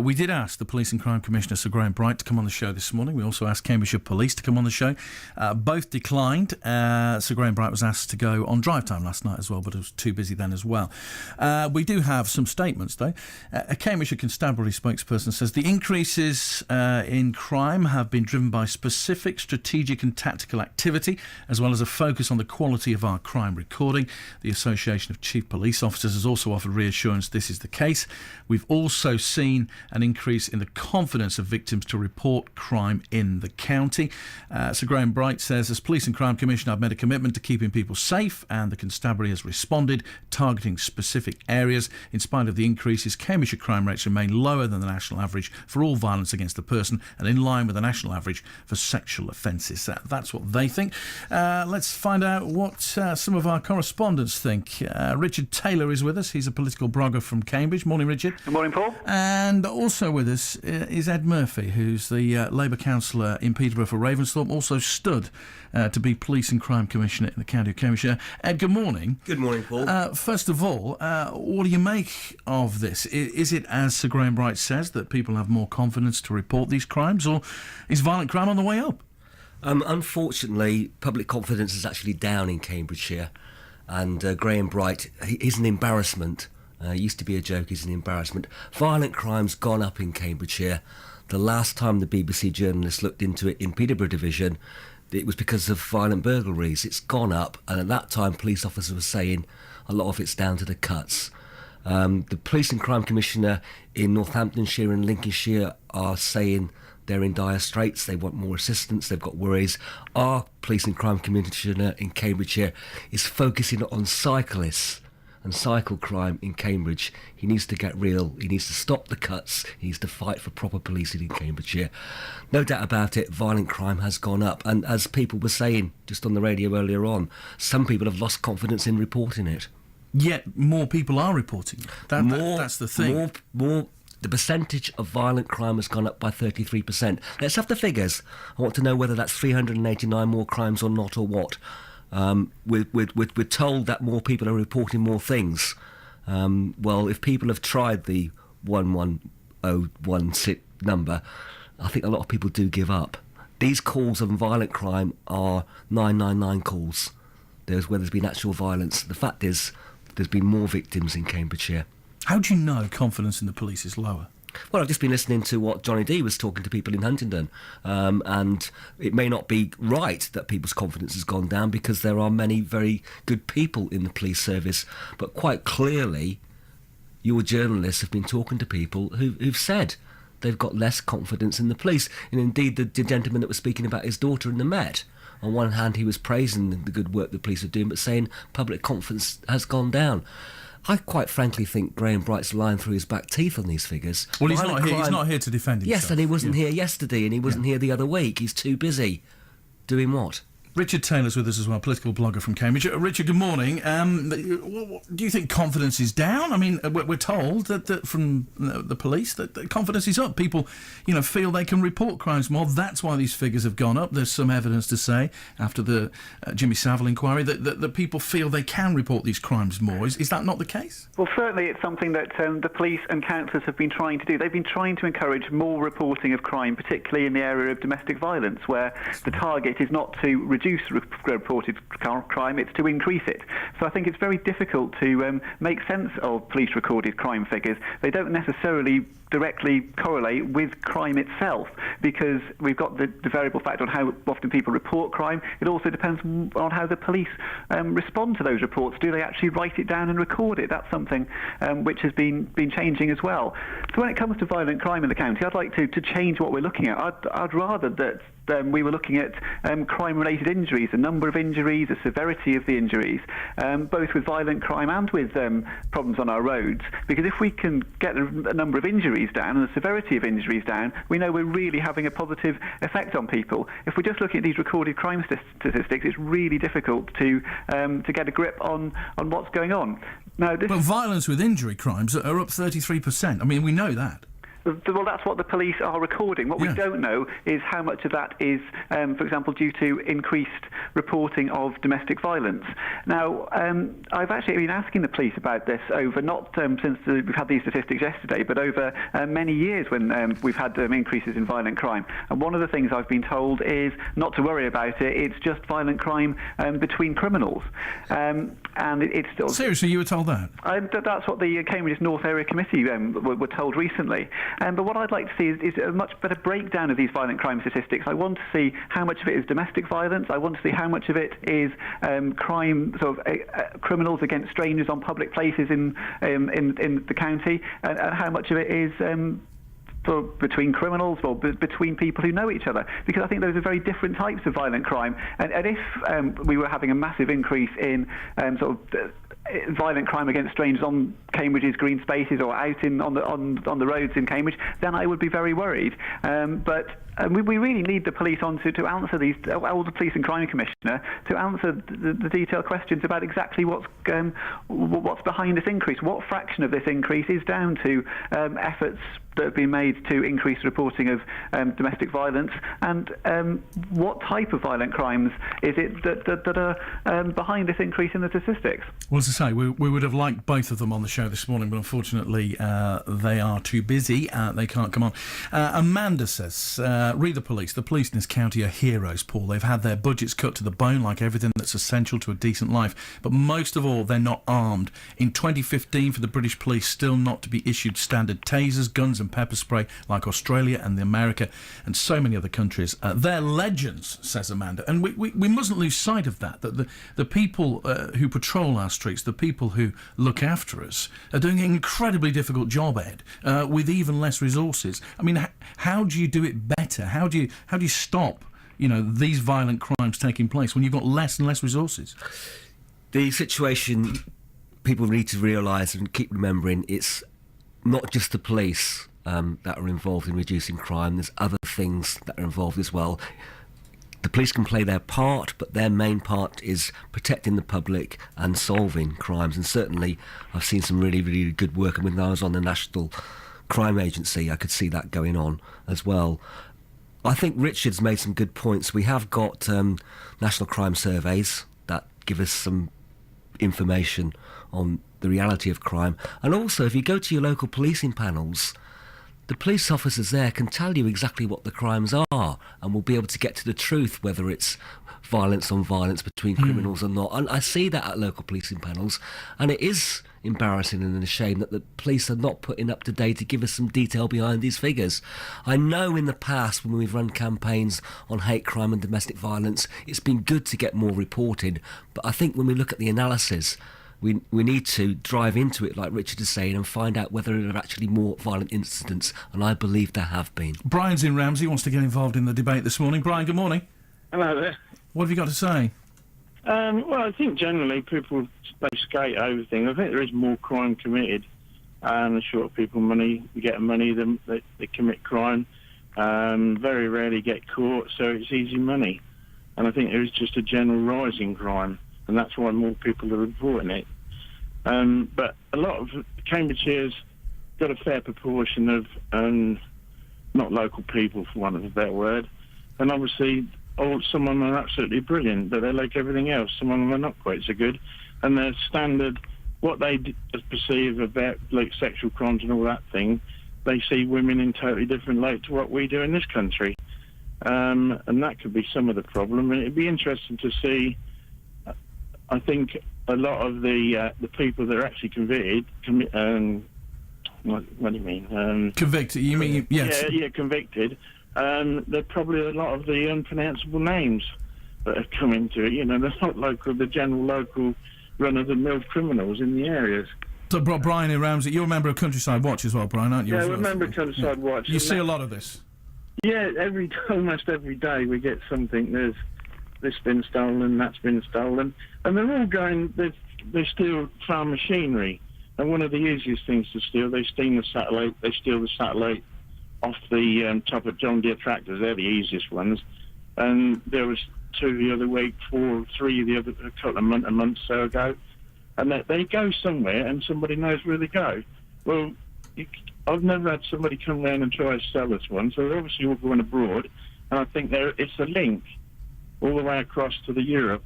We did ask the Police and Crime Commissioner, Sir Graham Bright, to come on the show this morning. We also asked Cambridgeshire Police to come on the show. Both declined. Sir Graham Bright was asked to go on drive time last night as well, but it was too busy then as well. We do have some statements, though. A Cambridgeshire Constabulary spokesperson says the increases in crime have been driven by specific strategic and tactical activity, as well as a focus on the quality of our crime recording. The Association of Chief Police Officers has also offered reassurance this is the case. We've also seen an increase in the confidence of victims to report crime in the county. Sir Graham Bright says, as Police and Crime Commissioner, I've made a commitment to keeping people safe, and the Constabulary has responded, targeting specific areas. In spite of the increases, Cambridgeshire crime rates remain lower than the national average for all violence against a person and in line with the national average for sexual offences. That's what they think. Let's find out what some of our correspondents think. Richard Taylor is with us. He's a political blogger from Cambridge. Morning, Richard. Good morning, Paul. And also with us is Ed Murphy, who's the Labour councillor in Peterborough for Ravensthorpe, also stood to be Police and Crime Commissioner in the county of Cambridgeshire. Ed, good morning. Good morning, Paul. First of all, what do you make of this? Is it, as Sir Graham Bright says, that people have more confidence to report these crimes, or is violent crime on the way up? Unfortunately, public confidence is actually down in Cambridgeshire, and Graham Bright is an embarrassment. Used to be a joke, he's an embarrassment. Violent crime's gone up in Cambridgeshire. The last time the BBC journalists looked into it in Peterborough Division, it was because of violent burglaries. It's gone up, and at that time police officers were saying a lot of it's down to the cuts. The Police and Crime Commissioner in Northamptonshire and Lincolnshire are saying they're in dire straits, they want more assistance, they've got worries. Our Police and Crime Commissioner in Cambridgeshire is focusing on cyclists and cycle crime in Cambridge. He needs to get real, he needs to stop the cuts, he needs to fight for proper policing in Cambridgeshire. No doubt about it, violent crime has gone up, and as people were saying just on the radio earlier on, some people have lost confidence in reporting it. Yet more people are reporting it. That's the thing. The percentage of violent crime has gone up by 33%. Let's have the figures. I want to know whether that's 389 more crimes or not, or what. We're told that more people are reporting more things. Well, if people have tried the 11016 number, I think a lot of people do give up. These calls on violent crime are 999 calls. Where there's been actual violence. The fact is, there's been more victims in Cambridgeshire. How do you know confidence in the police is lower? Well, I've just been listening to what Johnny D was talking to people in Huntingdon, and it may not be right that people's confidence has gone down because there are many very good people in the police service, but quite clearly your journalists have been talking to people who've said they've got less confidence in the police. And indeed, the gentleman that was speaking about his daughter in the Met, on one hand he was praising the good work the police are doing, but saying public confidence has gone down. I quite frankly think Graham Bright's lying through his back teeth on these figures. Well, he's not here to defend himself. Yes, and he wasn't here yesterday, and he wasn't here the other week. He's too busy. Doing what? Richard Taylor's with us as well, political blogger from Cambridge. Richard, good morning. Do you think confidence is down? I mean, we're told that from the police that confidence is up. People, feel they can report crimes more. That's why these figures have gone up. There's some evidence to say, after the Jimmy Savile inquiry, that people feel they can report these crimes more. Is that not the case? Well, certainly it's something that the police and councillors have been trying to do. They've been trying to encourage more reporting of crime, particularly in the area of domestic violence, where the target is not to reduce reported crime, it's to increase it. So I think it's very difficult to make sense of police recorded crime figures. They don't necessarily directly correlate with crime itself, because we've got the variable factor on how often people report crime. It also depends on how the police respond to those reports. Do they actually write it down and record it? That's something which has been changing as well. So when it comes to violent crime in the county, I'd like to change what we're looking at. I'd rather that we were looking at crime-related injuries, the number of injuries, the severity of the injuries, both with violent crime and with problems on our roads. Because if we can get the number of injuries down and the severity of injuries down, we know we're really having a positive effect on people. If we're just looking at these recorded crime statistics, it's really difficult to get a grip on what's going on. Now, But violence with injury crimes are up 33%. I mean, we know that. Well, that's what the police are recording. What we don't know is how much of that is, for example, due to increased reporting of domestic violence. Now, I've actually been asking the police about this over, not since we've had these statistics yesterday, but over many years when we've had increases in violent crime. And one of the things I've been told is not to worry about it, it's just violent crime between criminals. And it's still... Seriously, you were told that? That's what the Cambridge North Area Committee were told recently. But what I'd like to see is a much better breakdown of these violent crime statistics. I want to see how much of it is domestic violence. I want to see how much of it is crime, sort of criminals against strangers on public places in the county, and how much of it is between criminals or between people who know each other, because I think those are very different types of violent crime. And if we were having a massive increase in violent crime against strangers on Cambridge's green spaces or out on the roads in Cambridge, then I would be very worried. But we really need the police to answer these, or the Police and Crime Commissioner, to answer the detailed questions about exactly what's behind this increase. What fraction of this increase is down to efforts that have been made to increase reporting of domestic violence, and what type of violent crimes is it that are behind this increase in the statistics? Well, as I say, we would have liked both of them on the show this morning, but unfortunately they are too busy. They can't come on. Amanda says, read the police. The police in this county are heroes, Paul. They've had their budgets cut to the bone, like everything that's essential to a decent life. But most of all, they're not armed. In 2015, for the British police still not to be issued standard tasers, guns and pepper spray like Australia and America and so many other countries. They're legends, says Amanda. And we mustn't lose sight of that the people who patrol our streets, the people who look after us, are doing an incredibly difficult job, Ed, with even less resources. I mean, how do you do it better? How do you stop, these violent crimes taking place when you've got less and less resources? The situation people need to realise and keep remembering, it's not just the police that are involved in reducing crime. There's other things that are involved as well. The police can play their part, but their main part is protecting the public and solving crimes. And certainly I've seen some really, really good work. I mean, when I was on the National Crime Agency, I could see that going on as well. I think Richard's made some good points. We have got national crime surveys that give us some information on the reality of crime. And also, if you go to your local policing panels, the police officers there can tell you exactly what the crimes are and will be able to get to the truth, whether it's violence on violence between criminals or not. And I see that at local policing panels, and it is embarrassing and a shame that the police are not putting up to date to give us some detail behind these figures. I know in the past when we've run campaigns on hate crime and domestic violence, it's been good to get more reported, but I think when we look at the analysis, we need to drive into it, like Richard is saying, and find out whether there are actually more violent incidents, and I believe there have been. Brian's in Ramsey, wants to get involved in the debate this morning. Brian, good morning. Hello there. What have you got to say? Well, I think generally people, they skate over things. I think there is more crime committed, and the short people get money, they commit crime. Very rarely get caught, so it's easy money. And I think there is just a general rise in crime, and that's why more people are reporting it. But a lot of Cambridgeshire's got a fair proportion of not local people, for want of a better word, and obviously some of them are absolutely brilliant, but they're like everything else. Some of them are not quite so good, and their standard, what they perceive about like sexual crimes and all that thing, they see women in totally different light to what we do in this country, and that could be some of the problem. And it'd be interesting to see. I think a lot of the people that are actually convicted. What do you mean? Convicted? You mean yes? Yeah, convicted. They're probably a lot of the unpronounceable names that have come into it. They're not the general local run-of-the-mill criminals in the areas. So, Brian in Ramsey, you're a member of Countryside Watch as well, Brian, aren't you? Yeah, I'm a member of Countryside Watch. You see a lot of this? Yeah, almost every day we get something. There's this been stolen, that's been stolen, and they're all going. They steal farm machinery, and one of the easiest things to steal, they steal the satellite. They steal the satellite off the top of John Deere tractors. They're the easiest ones. And there was 2 the other week, 3 the other a couple of months or so ago, and they go somewhere, and somebody knows where they go. Well, I've never had somebody come round and try to sell us one, so they're obviously all going abroad, and I think it's a link all the way across to the Europe.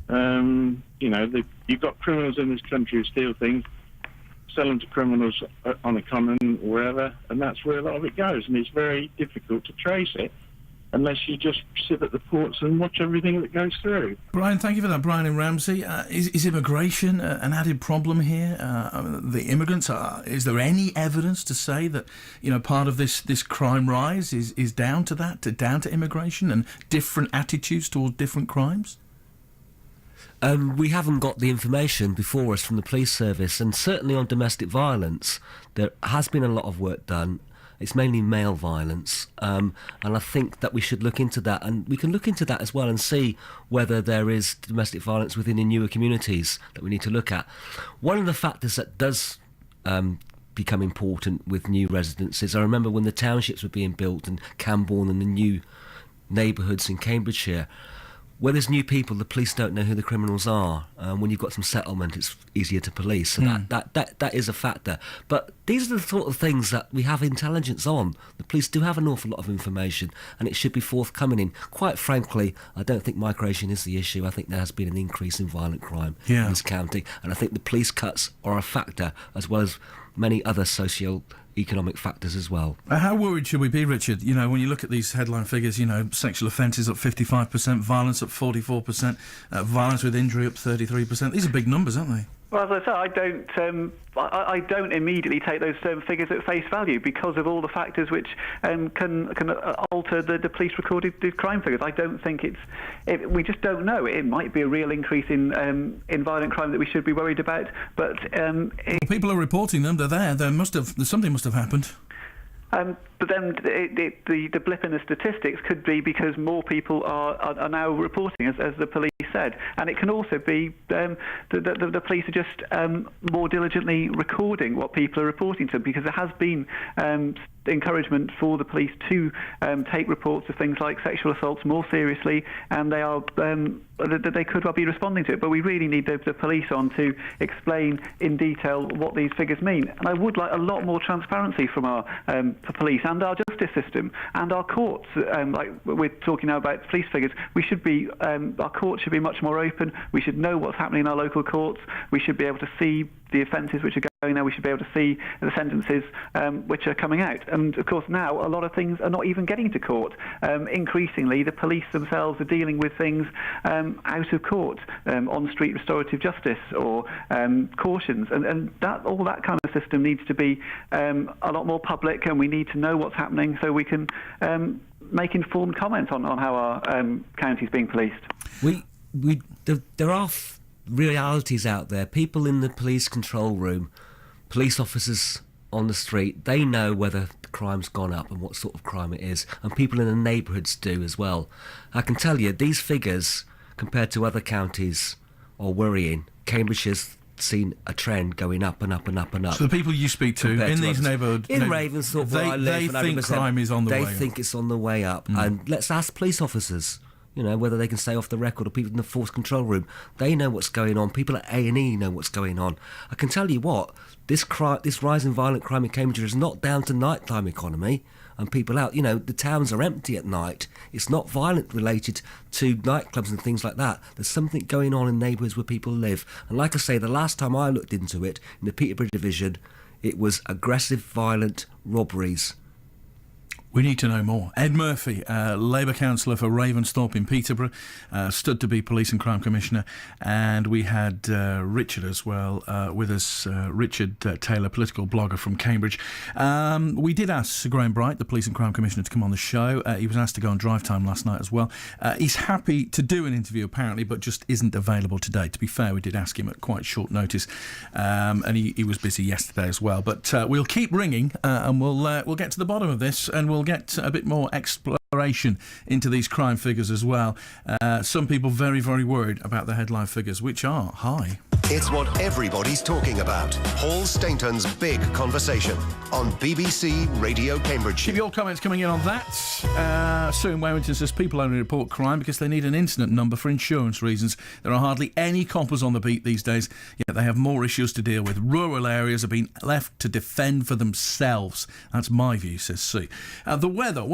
You've got criminals in this country who steal things, sell them to criminals on a common or wherever, and that's where a lot of it goes, and it's very difficult to trace it unless you just sit at the ports and watch everything that goes through. Brian, thank you for that. Brian in Ramsey, is immigration an added problem here? The immigrants, is there any evidence to say that part of this crime rise is down to that, down to immigration and different attitudes towards different crimes? We haven't got the information before us from the police service, and certainly on domestic violence there has been a lot of work done. It's mainly male violence, and I think that we should look into that, and we can look into that as well and see whether there is domestic violence within the newer communities that we need to look at. One of the factors that does become important with new residences, I remember when the townships were being built in Cambourne and the new neighbourhoods in Cambridgeshire, where there's new people, the police don't know who the criminals are. When you've got some settlement, it's easier to police. So that is a factor. But these are the sort of things that we have intelligence on. The police do have an awful lot of information, and it should be forthcoming in. Quite frankly, I don't think migration is the issue. I think there has been an increase in violent crime in this county, and I think the police cuts are a factor, as well as many other socio-economic factors as well. How worried should we be, Richard? When you look at these headline figures, sexual offences up 55%, violence up 44%, violence with injury up 33%. These are big numbers, aren't they? Well, as I say, I don't immediately take those figures at face value because of all the factors which can alter the police recorded crime figures. I don't think we just don't know. It might be a real increase in violent crime that we should be worried about, but people are reporting them. They're there. Something must have happened. But then the blip in the statistics could be because more people are now reporting, as the police said, and it can also be the police are just more diligently recording what people are reporting to them, because there has been encouragement for the police to take reports of things like sexual assaults more seriously, and they could well be responding to it. But we really need the police on to explain in detail what these figures mean. And I would like a lot more transparency from our police and our justice system and our courts. Like we're talking now about police figures, we should be our courts should be much more open. We should know what's happening in our local courts. We should be able to see the offences which are going there. We should be able to see the sentences which are coming out. And of course now a lot of things are not even getting to court. Increasingly the police themselves are dealing with things out of court, on street restorative justice or cautions, and that all that kind of system needs to be a lot more public, and we need to know what's happening so we can make informed comments on how our county is being policed. There are realities out there. People in the police control room, police officers on the street, they know whether the crime's gone up and what sort of crime it is, and people in the neighbourhoods do as well. I can tell you, these figures, compared to other counties, are worrying. Cambridgeshire's seen a trend going up and up and up and up. So the people you speak to in these neighbourhoods... In Ravensthorpe, where I live... They think crime is on the way up. They think it's on the way up. And let's ask police officers, whether they can say off the record, or people in the force control room. They know what's going on. People at A&E know what's going on. I can tell you what, this rise in violent crime in Cambridgeshire is not down to nighttime economy and people out. The towns are empty at night. It's not violent related to nightclubs and things like that. There's something going on in neighbourhoods where people live. And like I say, the last time I looked into it, in the Peterborough division, it was aggressive, violent robberies. We need to know more. Ed Murphy, Labour councillor for Ravensthorpe in Peterborough, stood to be Police and Crime Commissioner, and we had Richard as well with us, Richard Taylor, political blogger from Cambridge. We did ask Sir Graham Bright, the Police and Crime Commissioner, to come on the show. He was asked to go on drive time last night as well. He's happy to do an interview apparently, but just isn't available today. To be fair, we did ask him at quite short notice, and he was busy yesterday as well. But we'll keep ringing, and we'll get to the bottom of this, and we'll get a bit more exploration into these crime figures as well. Some people very, very worried about the headline figures, which are high. It's what everybody's talking about. Paul Stainton's Big Conversation on BBC Radio Cambridgeshire. Keep your comments coming in on that. Sue in Warrington says people only report crime because they need an incident number for insurance reasons. There are hardly any coppers on the beat these days, yet they have more issues to deal with. Rural areas are being left to defend for themselves. That's my view, says Sue. The weather. Well,